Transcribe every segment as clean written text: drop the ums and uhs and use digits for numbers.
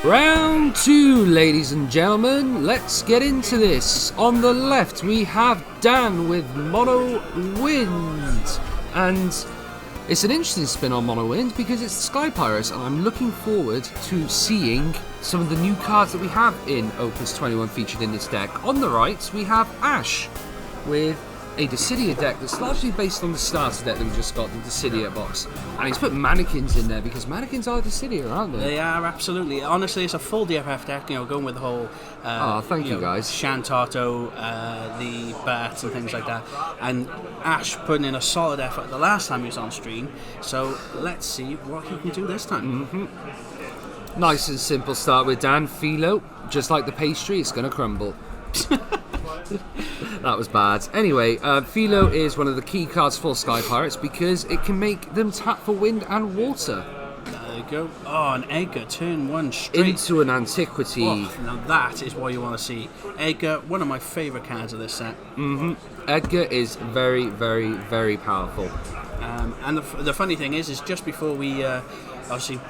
Round 2, ladies and gentlemen. Let's get into this. On the left, we have Dan with Mono Wind. And it's an interesting spin on Mono Wind because it's the Sky Pirates, and I'm looking forward to seeing some of the new cards that we have in Opus 21 featured in this deck. On the right, we have Ash with a Dissidia deck that's largely based on the starter deck that we just got, the Dissidia box. And he's put Manikins in there because Manikins are Dissidia, aren't they? They are, absolutely. Honestly, it's a full DFF deck, going with the whole thank you guys. Shantato, the bats and things like that. And Ash putting in a solid effort the last time he was on stream. So let's see what he can do this time. Nice and simple start with Dan. Philo, just like the pastry, it's going to crumble. That was bad. Anyway, Philo is one of the key cards for Sky Pirates because it can make them tap for wind and water. There you go. Oh, an Edgar, turn 1 straight. Into an antiquity. Oh, now that is what you want to see. Edgar, one of my favourite cards of this set. Edgar is very, very, very powerful. And the funny thing is just before we obviously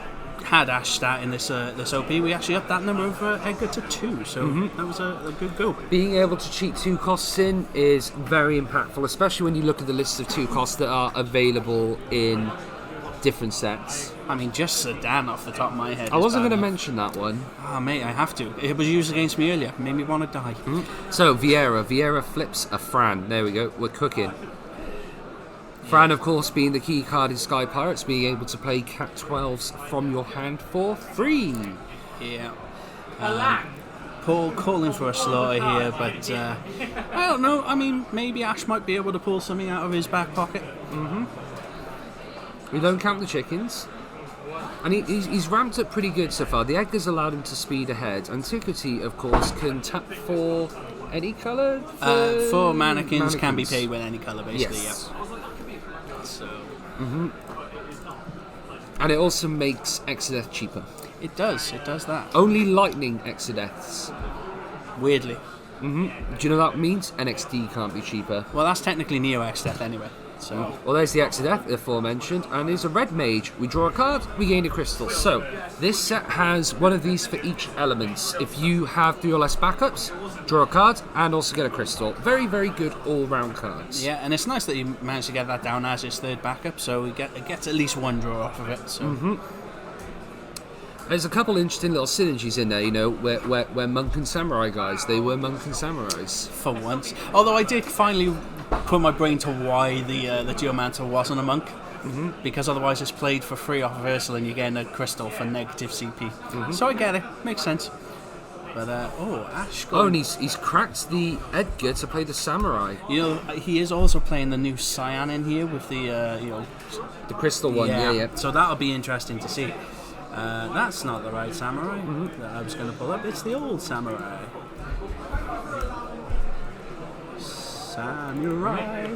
had Ash start in this OP, we actually upped that number of Edgar to 2, so that was a good go. Being able to cheat 2 costs in is very impactful, especially when you look at the list of 2 costs that are available in different sets. I mean, just Sedan off the top of my head. I wasn't going to mention that one. Oh, mate, I have to. It was used against me earlier. Made me want to die. So, Vieira flips a Fran. There we go. We're cooking. Fran, of course, being the key card in Sky Pirates, being able to play Cat 12s from your hand for free. Yeah. Paul calling for a slaughter here, but I don't know. I mean, maybe Ash might be able to pull something out of his back pocket. We don't count the chickens. And he's ramped up pretty good so far. The Edgar's allowed him to speed ahead. Antiquity, of course, can tap for any colour. For Manikins can be paid with any colour, basically. Yes. Yeah. So. And it also makes Exodeth cheaper. It does that. Only Lightning Exodeths. Weirdly. Do you know what that means? NXD can't be cheaper. Well, that's technically Neo Exodeth anyway. So. Well, there's the Exodeth, the aforementioned, and he's a red mage. We draw a card, we gain a crystal. So, this set has one of these for each element. If you have 3 or less backups, draw a card, and also get a crystal. Very, very good all-round cards. Yeah, and it's nice that you managed to get that down as his 3rd backup, so it gets at least 1 draw off of it. So. There's a couple interesting little synergies in there, where Monk and Samurai guys, they were Monk and Samurais. For once. Although I did finally put my brain to why the Geomancer wasn't a monk. Because otherwise it's played for free off of Ursula and you're getting a crystal for negative CP. So I get it. Makes sense. But, Ash... and he's cracked the Edgar to play the Samurai. He is also playing the new Cyan in here with the, the crystal one, yeah. So that'll be interesting to see. That's not the right Samurai that I was going to pull up. It's the old Samurai.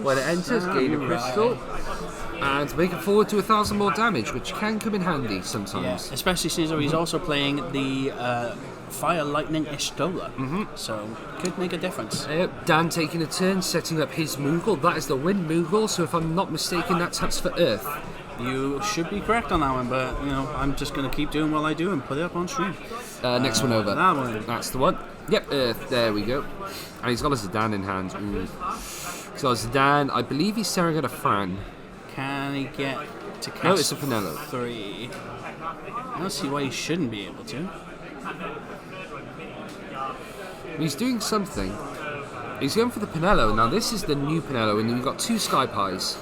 When it enters, gain a crystal and make it forward to 1,000 more damage, which can come in handy sometimes. Yeah, especially since he's also playing the Fire Lightning Ishtola, so could make a difference. Dan taking a turn, setting up his Moogle. That is the Wind Moogle, so if I'm not mistaken, that taps for Earth. You should be correct on that one, but I'm just going to keep doing what I do and put it up on stream. Next one over. That one. That's the one. Yep, Earth. There we go. And he's got a Zidane in hand. So Zidane, I believe he's staring at a Fran. Can he get to cast? No, it's a Pinello. 3. I don't see why he shouldn't be able to. He's doing something. He's going for the Pinello. Now this is the new Pinello, and you've got 2 Sky Pies.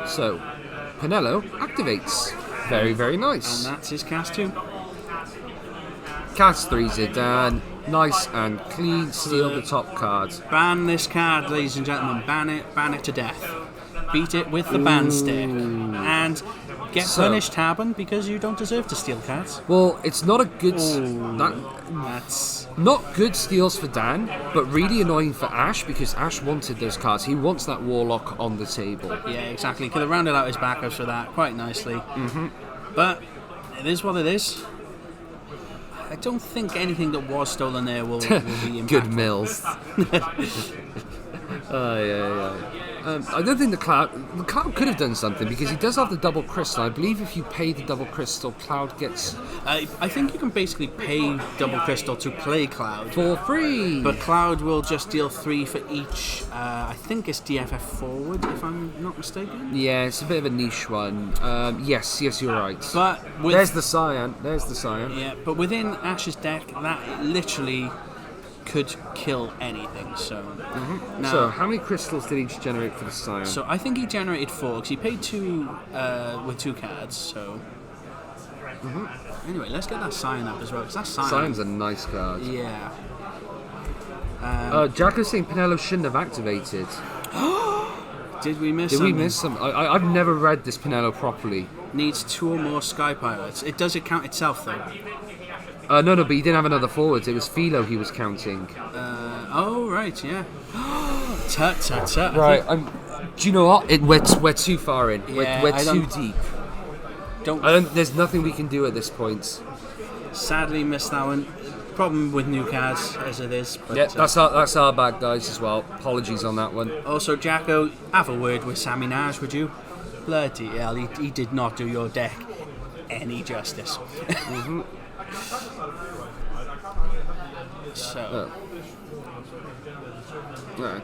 So, Pinello activates. Very, very nice. And that's his cast 2. Cast 3 Zidane. Nice and clean. Steal the top card. Ban this card, ladies and gentlemen. Ban it to death. Beat it with the ban stick. And get punished, Tabin, because you don't deserve to steal cards. Well, it's not a good... That's... Not good steals for Dan, but really annoying for Ash, because Ash wanted those cards. He wants that Warlock on the table. Yeah, exactly. Could have rounded out his backups for that quite nicely. But it is what it is. I don't think anything that was stolen there will be impactful. Good mills. Yeah. I don't think the Cloud could have done something because he does have the double crystal. I believe if you pay the double crystal, Cloud gets I think you can basically pay double crystal to play Cloud. for free. But Cloud will just deal 3 for each. I think it's DFF forward, if I'm not mistaken. Yeah, it's a bit of a niche one. Yes, you're right. But There's the Cyan. Yeah, but within Ash's deck, that literally could kill anything. So, now, So, how many crystals did each generate for the Cyan? so I think he generated 4 because he paid 2 with 2 cards. So, anyway, let's get that Cyan up as well because that Cyan's a nice card. Yeah. Jacko's saying Pinello shouldn't have activated. Did we miss? Did we something? miss some? I've never read this Pinello properly. Needs 2 or more Sky Pirates. It does count itself though. No, but he didn't have another forwards. It was Philo he was counting. Oh right, yeah. Tut. Right. Do you know what? We're too far in. Yeah, we're I too don't- deep. Don't There's nothing we can do at this point. sadly miss that one. Problem with new cards as it is. But, Yeah, that's our bad, guys, as well. Apologies on that one. also, Jacko, have a word with Sammy Nash, would you? Bloody hell, he did not do your deck any justice. So,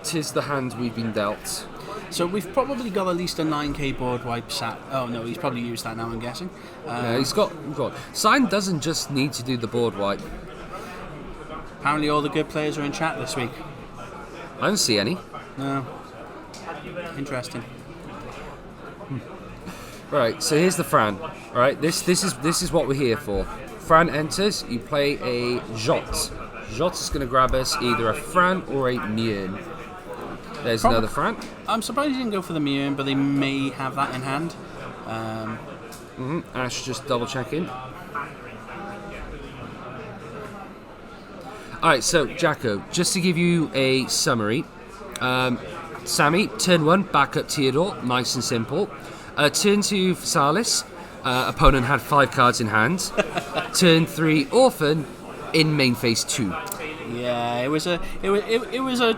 Tis the hand we've been dealt. so we've probably got at least a 9k board wipe sat. Oh no, he's probably used that now, I'm guessing. Yeah, he's got. Sign doesn't just need to do the board wipe. Apparently, all the good players are in chat this week. I don't see any. No. Interesting. Right, so here's the Fran. Right, this is what we're here for. Fran enters, you play a Jot. Jot is going to grab us either a Fran or a Mjörn. There's another Fran. I'm surprised he didn't go for the Mjörn, but they may have that in hand. Ash just double checking. Alright, so Jacko, just to give you a summary. Sammy, turn 1, back up Theodore, nice and simple. Turn 2, Phasalis, opponent had 5 cards in hand. Turn 3, Orphan, in main phase 2. Yeah, it was a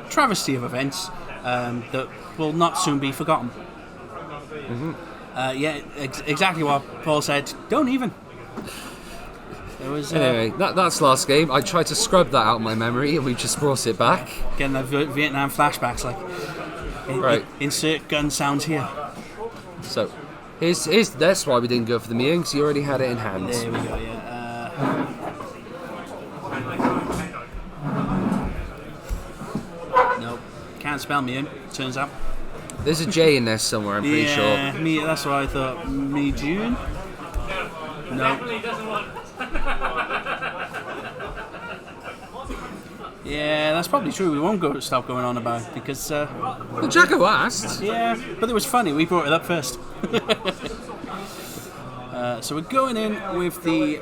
travesty of events that will not soon be forgotten. Exactly what Paul said. Don't even. It was Anyway, that's last game. I tried to scrub that out of my memory and we just brought it back. getting the Vietnam flashbacks. Like, Right. Insert gun sounds here. So, here's that's why we didn't go for the Mjörn, because he already had it in hand. There we go. Yeah. Nope. Can't spell Mjörn. Turns out. There's a J in there somewhere, I'm pretty sure. Yeah, me. That's what I thought. Me June. No. Yeah, that's probably true. We won't stop going on about it because. Well, Jacko asked. Yeah, but it was funny. We brought it up first. So we're going in with the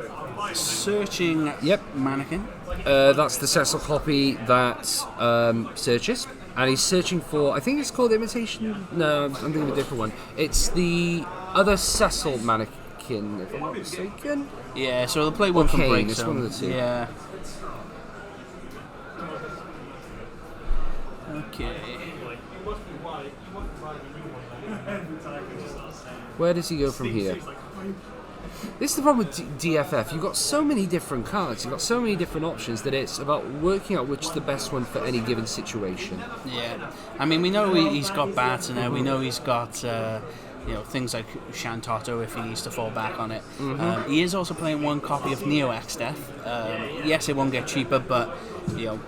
searching mannequin. That's the Cecil copy that searches. And he's searching for, I think it's called Imitation. No, I'm thinking of a different one. It's the other Cecil mannequin, if I'm not mistaken. Yeah, so they'll play one from Kane, break it's zone. one of the two. Yeah. Okay. Where does he go from here? This is the problem with DFF. You've got so many different cards, you've got so many different options that it's about working out which is the best one for any given situation. Yeah. I mean, we know he's got bats in there. We know he's got things like Shantoto if he needs to fall back on it. He is also playing one copy of Neo X Death. Yes, it won't get cheaper, but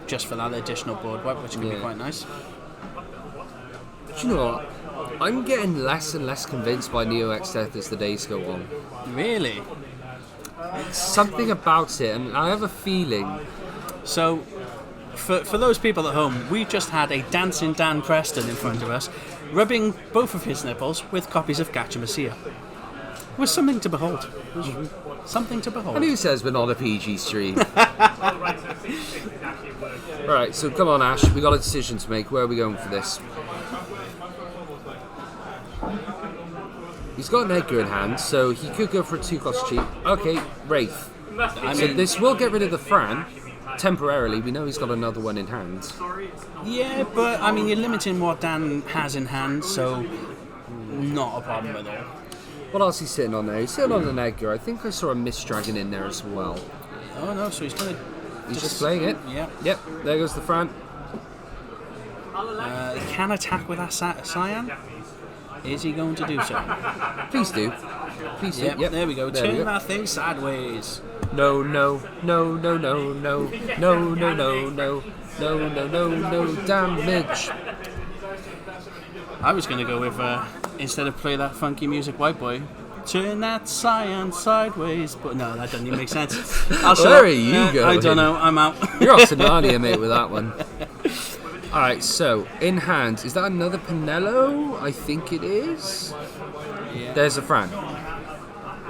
just for that additional board wipe, which can be quite nice. Do you know what? I'm getting less and less convinced by Neo X Death as the days go on. Really? Something about it, and I have a feeling. So, for those people at home, we just had a dancing Dan Preston in front of us, rubbing both of his nipples with copies of Gacha. It was something to behold. Something to behold. And who says we're not a PG stream? Right, so come on, Ash. We got a decision to make. Where are we going for this? He's got an Edgar in hand, so he could go for a 2-cost cheap. Okay, Wraith. So this will get rid of the Fran. temporarily. We know he's got another one in hand. Yeah, but I mean, you're limiting what Dan has in hand, so not a problem at all. What else is he sitting on there? He's sitting on an Edgar. I think I saw a Mist Dragon in there as well. Oh no, so he's going to... He's just playing it. Yeah. Yep, there goes the Fran. He can attack with that Cyan. Is he going to do so? Please do. Please do. Yep, there we go. Turn that thing sideways. No, no, no, no, no, no, no, no, no, no, no, no, no, no damage. I was going to go with, instead of play that funky music, White Boy, turn that Cyan sideways. But no, that doesn't even make sense. Where are you going? I don't know. I'm out. You're off to Narnia, mate, with that one. Alright, so, in hand, is that another Pinello? I think it is. Yeah. There's a Fran.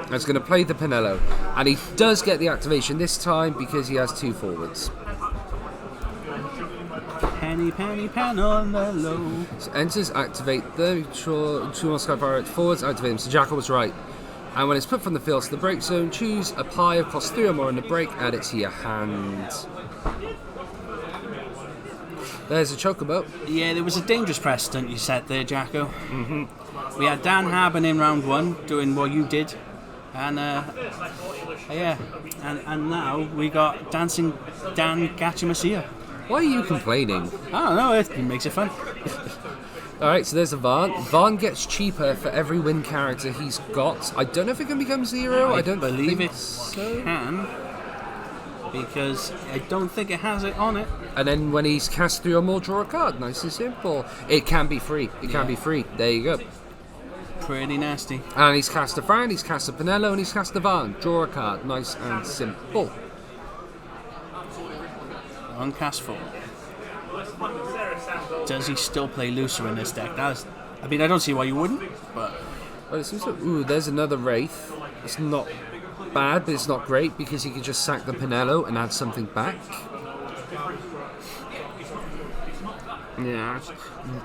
That's going to play the Pinello. And he does get the activation this time because he has 2 forwards. Penny, penny, pen on the low. So enters, activate the 2 more Sky Pirate forwards, activate them. So Jackal was right. And when it's put from the field to the break zone, choose apply of cost 3 or more in the break, add it to your hand. There's a Chocobo. Yeah, there was a dangerous precedent you set there, Jacko. Mm-hmm. We had Dan Haben in round 1 doing what you did. And yeah, and now we got Dancing Dan Gachamasia. Why are you complaining? I don't know, it makes it fun. Alright, so there's a Vaan. Vaan gets cheaper for every win character he's got. I don't know if it can become 0. I don't believe think it so. can. Because I don't think it has it on it. And then when he's cast 3 or more, draw a card. Nice and simple. It can be free. It can be free. There you go. Pretty nasty. And he's cast a Fran, he's cast a Pinello, and he's cast a Vaan. Draw a card. Nice and simple. Uncast 4. Does he still play looser in this deck? I mean, I don't see why you wouldn't, but... Well, it seems like, ooh, there's another Wraith. It's not bad, but it's not great because he could just sack the Pinello and add something back. Yeah,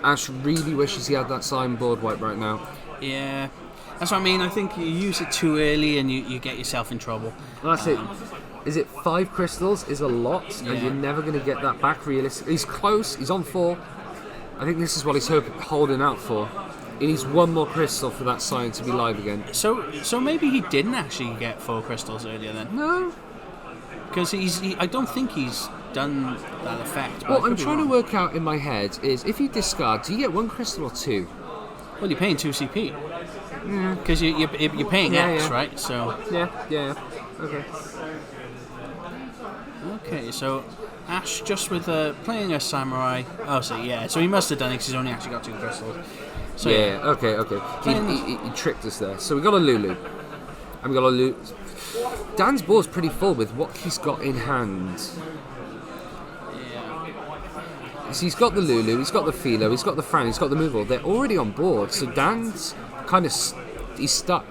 Ash really wishes he had that sign board wipe right now. Yeah, that's what I mean. I think you use it too early and you get yourself in trouble. That's it. Is it 5 crystals is a lot, and you're never going to get that back realistically. He's close, he's on 4. I think this is what he's holding out for. He needs 1 more crystal for that sign to be live again. So maybe he didn't actually get 4 crystals earlier then? No. Because I don't think he's done that effect. What I'm trying to work out in my head is, if you discard, do you get 1 crystal or 2? Well, you're paying 2 CP. Because you're paying X, right? So Yeah. Okay. Okay, so Ash just with playing a samurai. Oh, so he must have done it because he's only actually got 2 crystals. So okay. He tricked us there. So we got a Lulu, and we got a Lulu. Dan's board's pretty full with what he's got in hand. Yeah. So he's got the Lulu, he's got the Philo, he's got the Fran, he's got the Moogle. They're already on board, so Dan's kind of he's stuck.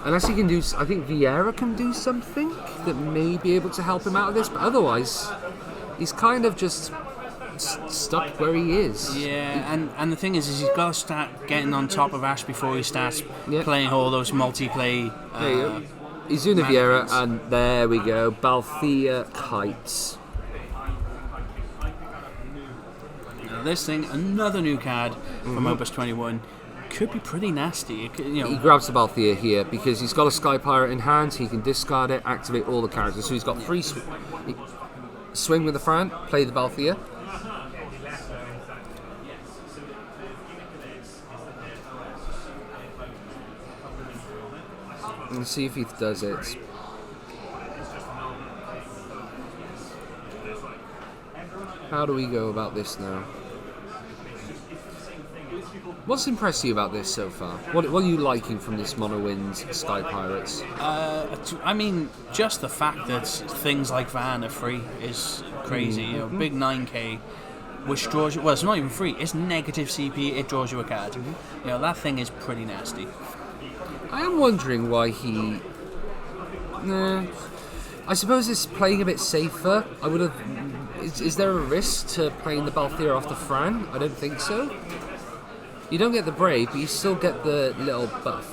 Unless he can do, I think Vieira can do something that may be able to help him out of this, but otherwise, he's kind of just stuck where he is. Yeah, and the thing is he's got to start getting on top of Ash before he starts playing all those multiplay. There you go. He's doing the Vieira, and there we go. Balthea Kites. Now this thing, another new card from Opus 21. Could be pretty nasty. He grabs the Balthea here because he's got a Sky Pirate in hand. He can discard it, activate all the characters. So he's got 3 swing with the Fran, play the Balthea. And see if he does it. How do we go about this now? What's impressed you about this so far? What are you liking from this Mono Winds Sky Pirates? I mean, just the fact that things like Vaan are free is crazy. You know, big 9k, which draws you. Well, it's not even free. It's negative CP. It draws you a card. You know, that thing is pretty nasty. I am wondering why he. I suppose it's playing a bit safer. I would have. Is there a risk to playing the Balthea off the Fran? I don't think so. You don't get the Brave, but you still get the little buff.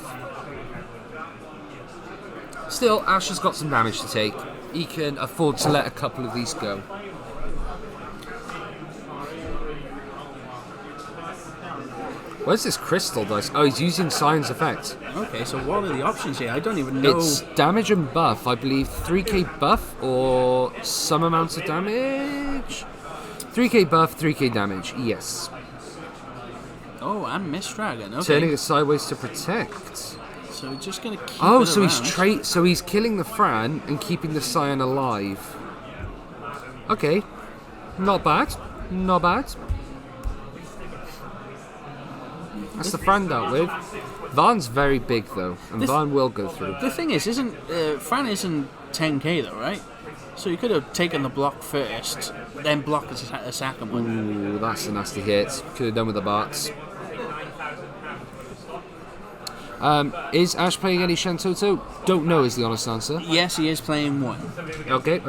Still, Ash has got some damage to take. he can afford to let a couple of these go. Where's this crystal dice? Oh, he's using Cyan's effect. Okay, so what are the options here? I don't even know. It's damage and buff, I believe. 3k buff or some amount of damage? 3k buff, 3k damage, yes. Oh, and Mist Dragon, okay. Turning it sideways to protect. So just going to keep Oh, it so around. so he's killing the Fran and keeping the Cyan alive. Okay. Not bad. Not bad. That's the Fran dealt with. Vaan's very big though, and Vaan will go through. The thing is, Fran isn't 10k though, right? So you could have taken the block first, then block a second one. Ooh, that's a nasty hit. Could have done with the Barts. Is Ash playing any Shantoto? Don't know is the honest answer. Yes, he is playing one. Okay.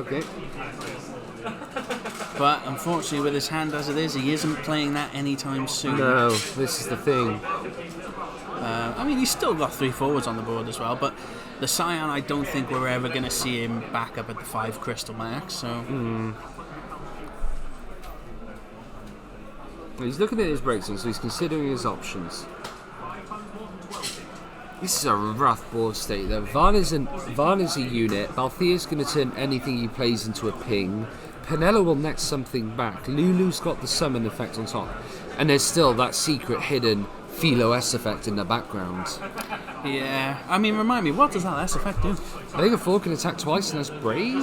But unfortunately, with his hand as it is, he isn't playing that anytime soon. No, this is the thing. I mean, he's still got 3 forwards on the board as well, but the Cyan, I don't think we're ever going to see him back up at the 5 crystal max, so... He's looking at his breakdown, so he's considering his options. This is a rough board state though. Vaan is a unit. Balthea's going to turn anything he plays into a ping. Penelo will net something back. Lulu's got the summon effect on top. And there's still that secret hidden Philo S effect in the background. Yeah, I mean, remind me, what does that S effect do? I think a 4 can attack twice and that's brave.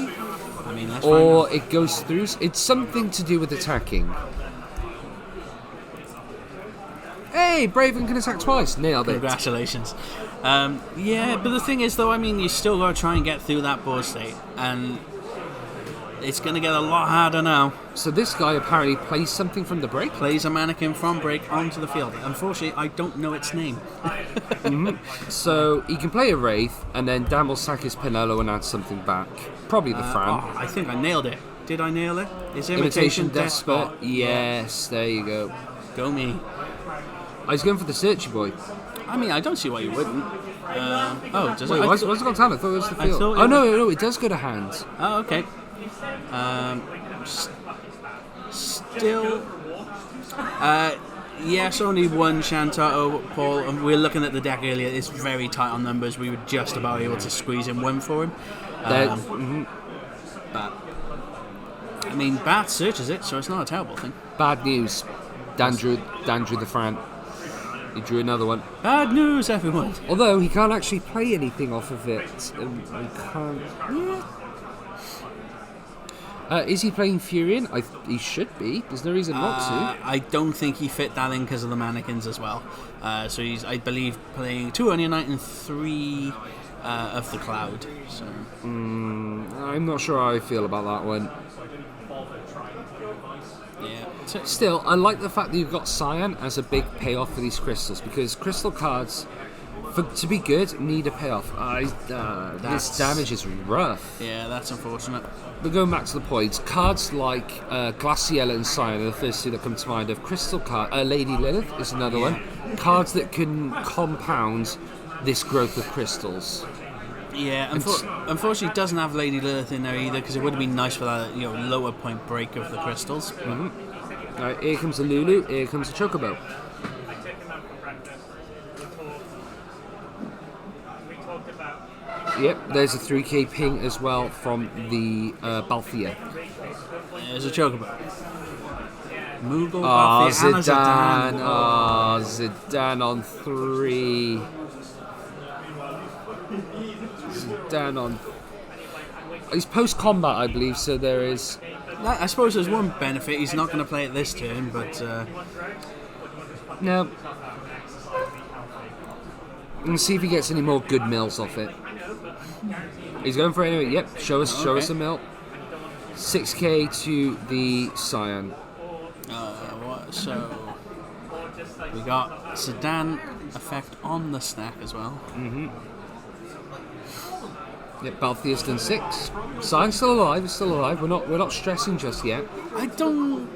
I mean, let's Or find out. it goes through. It's something to do with attacking. Hey, Braven can attack twice. Nailed it. Congratulations. Yeah, but the thing is, though, I mean, you still got to try and get through that board state, and it's going to get a lot harder now. So this guy apparently plays something from the break. Plays a Manikin from break onto the field. Unfortunately, I don't know its name. So he can play a Wraith, and then Dan will sack his Penelo and add something back. Probably the Fran. Oh, I think I nailed it. Did I nail it? Is Imitation Despot. Yes, there you go. Go me. Oh, he's going for the Searchy Boy. I mean, I don't see why you wouldn't. Does Wait, it? why's it gone to hand? I thought it was the field. thought it Oh, no, it does go to hand. Oh, okay. Still. Yes, only one Shantato, Paul, and we were looking at the deck earlier. It's very tight on numbers. We were just about able to squeeze in one for him. But, I mean, Bath searches it, so it's not a terrible thing. Bad news. Dan drew the Fran. He drew another one. Bad news, everyone. Although he can't actually play anything off of it. He can't. Yeah. Is he playing Furion? He should be. There's no reason not to. I don't think he fit that in because of the Manikins as well. So he's, I believe, playing 2 Onion Knight and 3 of the Cloud. So. I'm not sure how I feel about that one. Yeah. Still, I like the fact that you've got Cyan as a big payoff for these crystals, because crystal cards, to be good, need a payoff. This damage is rough. Yeah, that's unfortunate. But going back to the points, cards like Glaciella and Cyan are the first 2 that come to mind. Of crystal card, Lady Lilith is another one. Cards that can compound this growth of crystals. Yeah, unfortunately, it doesn't have Lady Lilith in there either, because it would have been nice for that lower point break of the crystals. Alright, here comes a Lulu, here comes a Chocobo. Yep, there's a 3k ping as well from the Balthea. There's a Chocobo. Moogle, Oh, Balthea, and a Zidane. Zidane. Oh, Zidane on 3. Zidane on... He's post-combat, I believe, so there is... I suppose there's one benefit. He's not going to play it this turn, but... No. Let's see if he gets any more good mills off it. He's going for it anyway. Yep, show us a mill. 6k to the Cyan. So we got Sedan effect on the stack as well. Yep, Balthea's done 6. Cyan's still alive. It's still alive. We're not stressing just yet. I don't.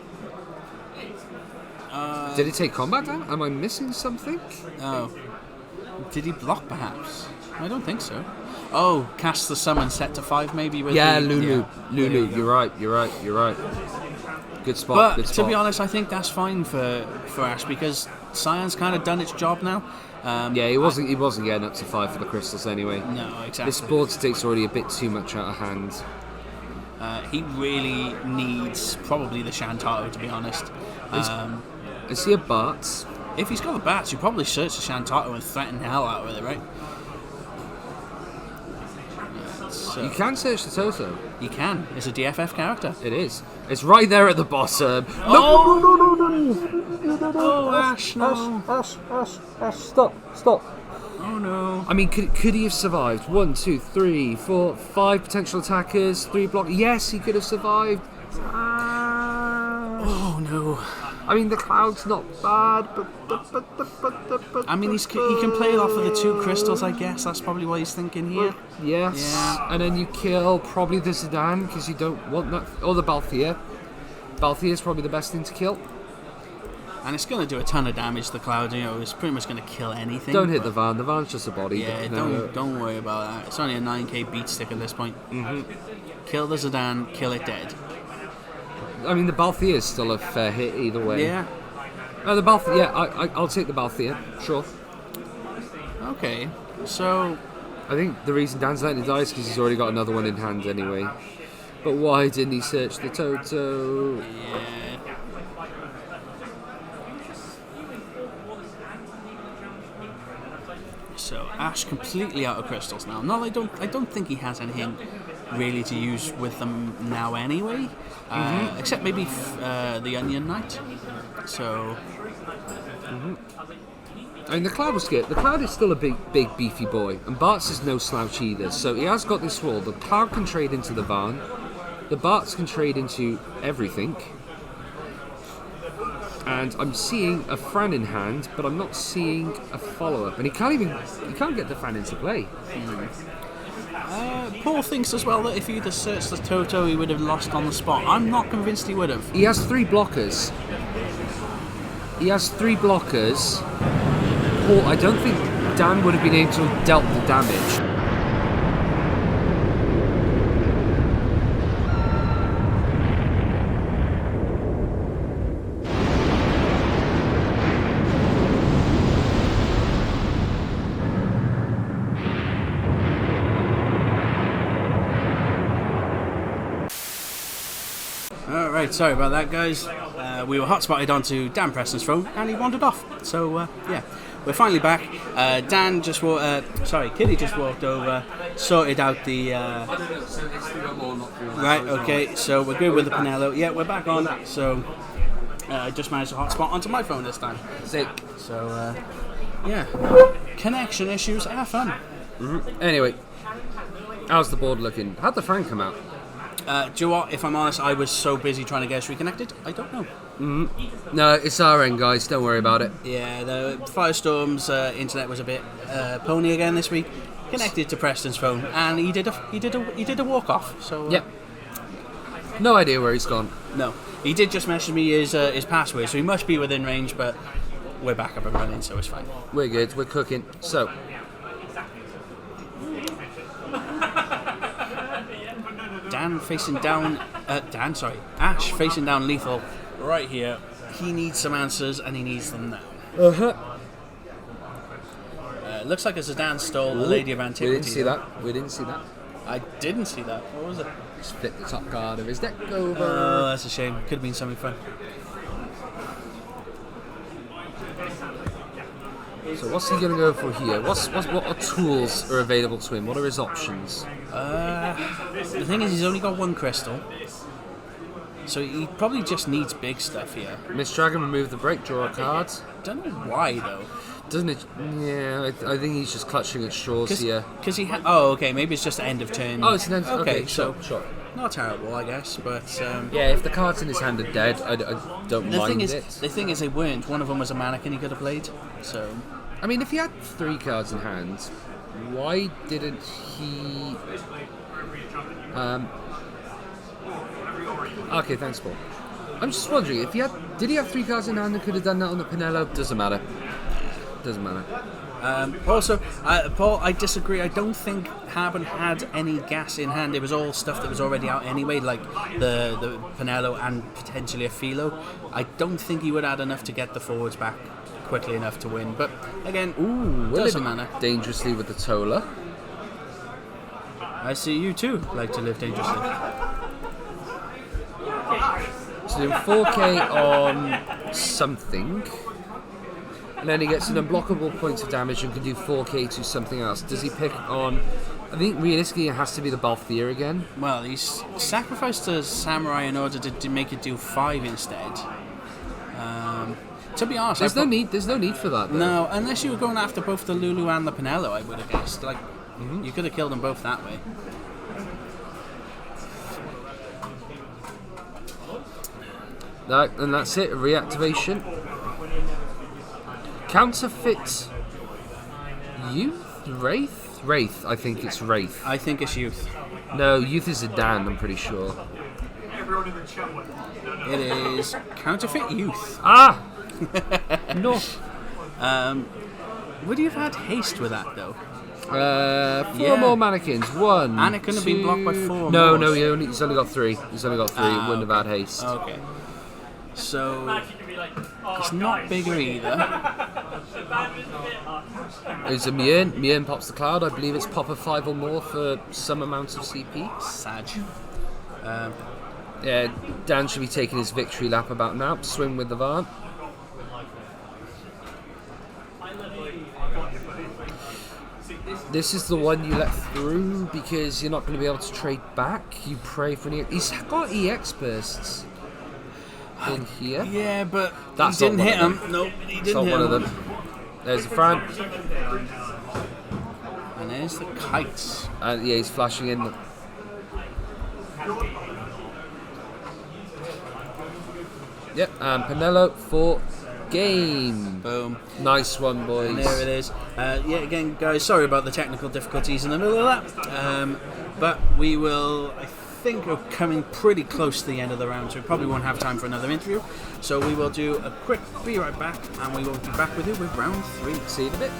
Did it take combat down? Am I missing something? Oh, did he block perhaps? I don't think so. Oh, cast the summon set to 5 maybe with Lulu. Yeah. Lulu, you're right. Good spot, But good spot. to be honest, I think that's fine for Ash because Cyan's kind of done its job now. He wasn't getting up to 5 for the crystals anyway. No, exactly. This board state's already a bit too much out of hand. He really needs probably the Shantato, to be honest. Is he a Bart? If he's got the bats, you probably search the Shantato and threaten the hell out of it, right? So You can search the Toto. you can. It's a DFF character. It is. It's right there at the bottom. Oh, Ash, no. Ash, stop. Oh, no. I mean, could he have survived? 1, 2, 3, 4, 5 potential attackers, 3 block. Yes, he could have survived. Oh, no. I mean, the cloud's not bad, but I mean, he can play it off of the 2 crystals, I guess. That's probably what he's thinking here. Yes. Yeah. And then you kill probably the Zidane because you don't want that. Or the Balthier. Balthier is probably the best thing to kill. And it's going to do a ton of damage to the cloud. It's pretty much going to kill anything. Don't hit the Vaan. The Vaan's just a body. Yeah, don't worry about that. It's only a 9k beat stick at this point. Kill the Zidane, kill it dead. I mean, the Balthier is still a fair hit either way. Yeah. The Balthier. Yeah, I'll take the Balthier. Sure. Okay, so I think the reason Dan's letting it die is because he's already got another one in hand anyway. But why didn't he search the Toto? yeah. So Ash completely out of crystals now. No, I don't think he has anything really to use with them now anyway. Except maybe the Onion Knight. So. I mean, the Cloud was good. The Cloud is still a big, beefy boy, and Bart's is no slouch either. So he has got this wall. The Cloud can trade into the Vaan. The Barts can trade into everything. And I'm seeing a Fran in hand, but I'm not seeing a follow-up. And he can't get the Fran into play. Paul thinks as well that if he'd have searched the Toto, he would have lost on the spot. I'm not convinced he would have. He has 3 blockers. Paul, I don't think Dan would have been able to have dealt the damage. Alright, sorry about that, guys. We were hotspotted onto Dan Preston's phone and he wandered off. So, yeah, we're finally back. Kitty just walked over, sorted out the. Right, okay, so we're good with the Pinello. Yeah, we're back on. So, I just managed to hotspot onto my phone this time. Sick. So, yeah, connection issues are fun. Anyway, how's the board looking? How'd the Fran come out? Do you know what? If I'm honest, I was so busy trying to get us reconnected, I don't know. No, it's our end, guys. Don't worry about it. Yeah, the Firestorm's internet was a bit pony again this week. Connected to Preston's phone, and he did a walk off. So Yep. No idea where he's gone. no, he did just message me his password, so he must be within range. But we're back up and running, so it's fine. We're good. We're cooking. So. Ash facing down lethal right here. He needs some answers and he needs them now. Looks like a Zidane stole a Lady of Antiquity. We didn't see that. I didn't see that. What was it? Just flip the top card of his deck over. Oh, that's a shame. Could have been something fun. So what's he going to go for here? What tools are available to him? What are his options? The thing is, he's only got 1 crystal. So he probably just needs big stuff here. Miss Dragon, remove the break, draw a card. Don't know why though. Doesn't it? Yeah, I think he's just clutching at straws here. Because he oh, okay, maybe it's just end of turn. Oh, it's an end. Okay, sure. Not terrible, I guess, but yeah, if the cards in his hand are dead, I don't mind it. The thing is, they weren't. One of them was a Manikin he could have played. So, I mean, if he had 3 cards in hand, why didn't he? Okay, thanks, Paul. I'm just wondering if did he have 3 cards in hand and could have done that on the Pinello? Doesn't matter. Also, Paul, I disagree. I don't think Haben had any gas in hand. It was all stuff that was already out anyway, like the Pinello and potentially a Philo. I don't think he would add enough to get the forwards back quickly enough to win. But again, doesn't matter. Dangerously with the Tola. I see you too like to live dangerously. So doing 4k on something. And then he gets an unblockable point of damage and can do 4k to something else. Does he pick on... I think realistically it has to be the Balthier again. Well, he's sacrificed a Samurai in order to make it do 5 instead. To be honest... There's no need for that, though. No, unless you were going after both the Lulu and the Pinello, I would have guessed. Like, you could have killed them both that way. And that's it, reactivation. Counterfeit Youth? Wraith? I think it's Wraith. I think it's Youth. No, Youth is a Dan, I'm pretty sure. It is Counterfeit Youth. Ah! No. Would you have had haste with that, though? 4 more Manikins. 1, And it couldn't have been blocked by 4 No, more. he's only got 3. He's only got 3. It wouldn't have had haste. Okay. So, it's not bigger either. It's a Mien. Mien pops the cloud. I believe it's pop of 5 or more for some amount of CP. Sag. Yeah, Dan should be taking his victory lap about now. Swim with the Vaan. This is the one you let through because you're not going to be able to trade back. You pray for an... He's got EX bursts in here. Yeah, but That's he didn't not hit one of him. Nope, he It's didn't not hit one of him. them. There's the Fran. And there's the kites. And yeah, he's flashing in. Yep, and Pinello for game. Boom. Nice one, boys. And there it is. Yeah, again, guys, sorry about the technical difficulties in the middle of that. But we will, I think, we're coming pretty close to the end of the round, so we probably won't have time for another interview. So we will do a quick be right back, and we will be back with you with round 3. See you in a bit.